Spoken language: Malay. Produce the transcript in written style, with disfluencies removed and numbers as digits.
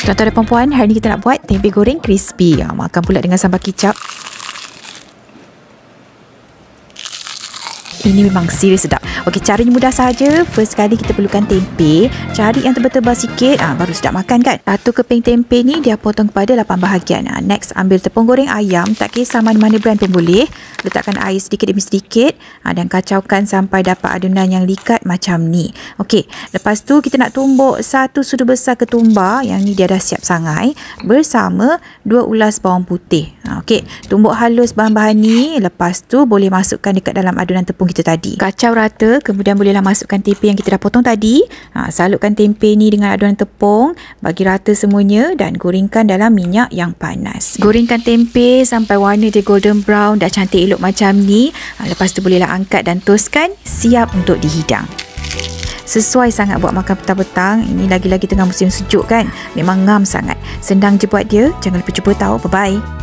Tuan-tuan dan puan-puan, hari ni kita nak buat tempe goreng crispy. Makan pula dengan sambal kicap. Ini memang serius sedap. Okey, caranya mudah saja. First kali kita perlukan tempe. Cari yang tebal-tebal sikit. Baru sedap makan kan. Satu keping tempe ni dia potong kepada 8 bahagian. Next, ambil tepung goreng ayam. Tak kisah mana-mana brand pun boleh. Letakkan air sedikit demi sedikit. Dan kacaukan sampai dapat adunan yang likat macam ni. Okey, lepas tu kita nak tumbuk satu sudu besar ketumbar. Yang ni dia dah siap sangai. Bersama 2 ulas bawang putih. Okey, tumbuk halus bahan-bahan ni. Lepas tu boleh masukkan dekat dalam adunan tepung kita tadi. Kacau rata, kemudian bolehlah masukkan tempe yang kita dah potong tadi. Salutkan tempe ni dengan adunan tepung, bagi rata semuanya dan gorengkan dalam minyak yang panas. Gorengkan tempe sampai warna dia golden brown, dah cantik elok macam ni. Lepas tu bolehlah angkat dan toastkan, siap untuk dihidang. Sesuai sangat buat makan petang-petang. Ini lagi-lagi tengah musim sejuk kan. Memang ngam sangat. Senang je buat dia. Jangan lupa cuba tahu. Bye-bye.